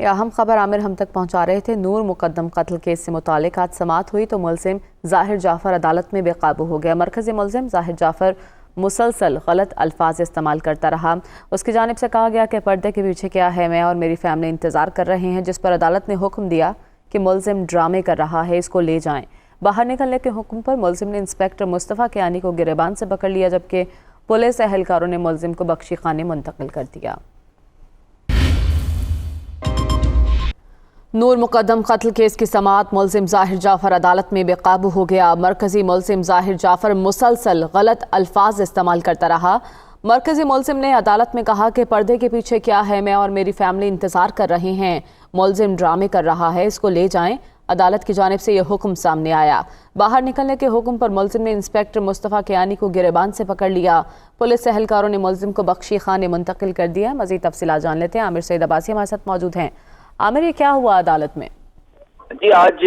ये अहम खबर आमिर हम तक पहुंचा रहे थे। नूर मुकद्दम कत्ल केस से मुतालिक आज समाअत हुई तो मुलजिम ज़ाहिर जाफ़र अदालत में बेकाबू हो गया। मरकज़ी मुलजिम ज़ाहिर जाफ़र मुसलसल गलत अल्फाज इस्तेमाल करता रहा। उसकी जानिब से कहा गया कि पर्दे के पीछे क्या है, मैं और मेरी फैमिली इंतज़ार कर रहे हैं, जिस पर अदालत ने हुक्म दिया कि मुलजिम ड्रामे कर रहा है, इसको ले जाएं। बाहर निकलने के हुक्म पर मुलजिम ने इंस्पेक्टर मुस्तफ़ा कियानी को गिरेबान से पकड़ लिया, जबकि पुलिस एहलकारों ने मुलजिम को बख्शी खाने मुंतकिल कर दिया। नूर मुकद्दम कत्ल केस की समाअत मुलजिम ज़ाहिर जाफ़र अदालत में बेकाबू हो गया। मरकज़ी मुलजिम ज़ाहिर जाफ़र मुसलसल गलत अल्फाज इस्तेमाल करता रहा। मरकज़ी मुलजिम ने अदालत में कहा कि पर्दे के पीछे क्या है, मैं और मेरी फैमिली इंतज़ार कर रहे हैं, मुलजिम ड्रामे कर रहा है, इसको ले जाएं। अदालत की जानिब से यह हुक्म सामने आया। बाहर निकलने के हुक्म पर मुलजिम ने इंस्पेक्टर मुस्तफ़ा कियानी को गिरेबान से पकड़ लिया। पुलिस एहलकारों ने मुलजिम को बख्शी खाने मुंतकिल कर दिया। मज़ीद तफसीलात जान लेते हैं। आमिर सईद अब्बासी हमारे साथ मौजूद हैं। आमिर, ये क्या हुआ अदालत में? जी, आज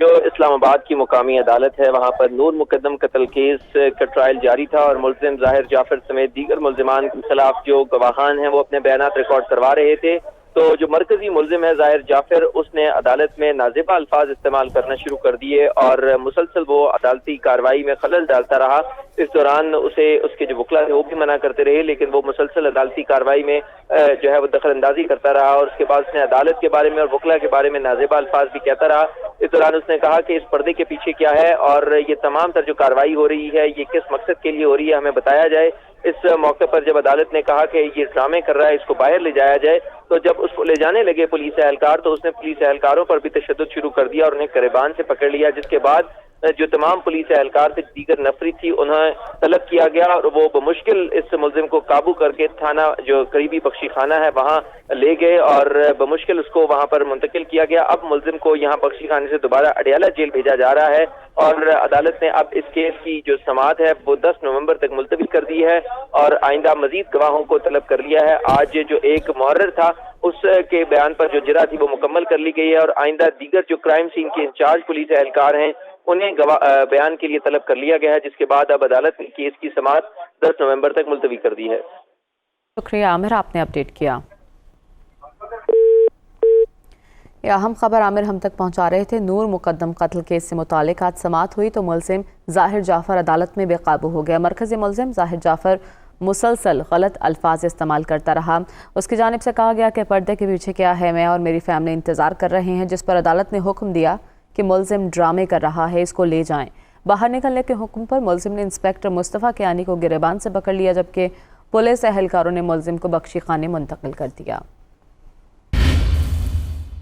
जो इस्लामाबाद की मुकामी अदालत है वहाँ पर नूर मुकद्दम कत्ल केस का ट्रायल जारी था और मुलजिम ज़ाहिर जाफ़र समेत दीगर मुलजिमान के खिलाफ जो गवाहान हैं वो अपने बयानात रिकॉर्ड करवा रहे थे। तो जो मरकजी मुलजिम है ज़ाहिर जाफ़र, उसने अदालत में नाज़िबा अल्फाज इस्तेमाल करना शुरू कर दिए और मुसलसल वो अदालती कार्रवाई में खलल डालता रहा। इस दौरान उसके जो वकला थे वो भी मना करते रहे, लेकिन वो मुसलसल अदालती कार्रवाई में जो है वो दखल अंदाजी करता रहा और उसके बाद उसने अदालत के बारे में और वकला के बारे में नाज़िबा अल्फाज भी कहता रहा। इस दौरान उसने कहा कि इस पर्दे के पीछे क्या है और ये तमाम तर जो कार्रवाई हो रही है ये किस मकसद के लिए हो रही है, हमें बताया जाए। इस मौके पर जब अदालत ने कहा कि ये ड्रामे कर रहा है, इसको बाहर ले जाया जाए, तो जब उसको ले जाने लगे पुलिस एहलकार तो उसने पुलिस एहलकारों पर भी तशद्दुद शुरू कर दिया और उन्हें गिरेबान से पकड़ लिया, जिसके बाद जो तमाम पुलिस एहलकार से दीगर नफरी थी उन्हें तलब किया गया और वो बमुश्किल इस मुलजिम को काबू करके थाना जो करीबी बख्शी खाना है वहाँ ले गए और बमुश्किल उसको वहाँ पर मुंतकिल किया गया। अब मुलजिम को यहाँ बख्शी खाने से दोबारा अडियाला जेल भेजा जा रहा है और अदालत ने अब इस केस की जो समाअत है वो 10 नवंबर तक मुलतवी कर दी है और आइंदा मजीद गवाहों को तलब कर लिया है। आज जो एक मुहर्रिर था उसके बयान पर जो जिरा थी वो मुकम्मल कर ली गई है और आइंदा दीगर जो क्राइम सीन के इंचार्ज पुलिस एहलकार हैं उन्हें बयान के लिए तलब कर लिया गया है, जिसके बाद अब अदालत ने केस की समाअत 10 नवंबर तक मुलतवी कर दी है। शुक्रिया आमिर, आपने अपडेट किया। ये अहम खबर आमिर हम तक पहुंचा रहे थे। नूर मुकद्दम कत्ल केस से मुतालिक आज समाअत हुई तो मुलजिम ज़ाहिर जाफ़र अदालत में बेकाबू हो गया। मरकज़ी मुलजिम ज़ाहिर जाफ़र मुसलसल गलत अल्फाज इस्तेमाल करता रहा। उसकी जानिब से कहा गया कि पर्दे के पीछे क्या है, मैं और मेरी फैमिली इंतज़ार कर रहे हैं, जिस पर अदालत ने हुक्म दिया कि मुलजिम ड्रामे कर रहा है, इसको ले जाएं। बाहर निकलने के हुक्म पर मुलजिम ने इंस्पेक्टर मुस्तफ़ा कियानी को गिरेबान से पकड़ लिया, जबकि पुलिस एहलकारों ने मुलजिम को बख्शी खाने मुंतकिल कर दिया।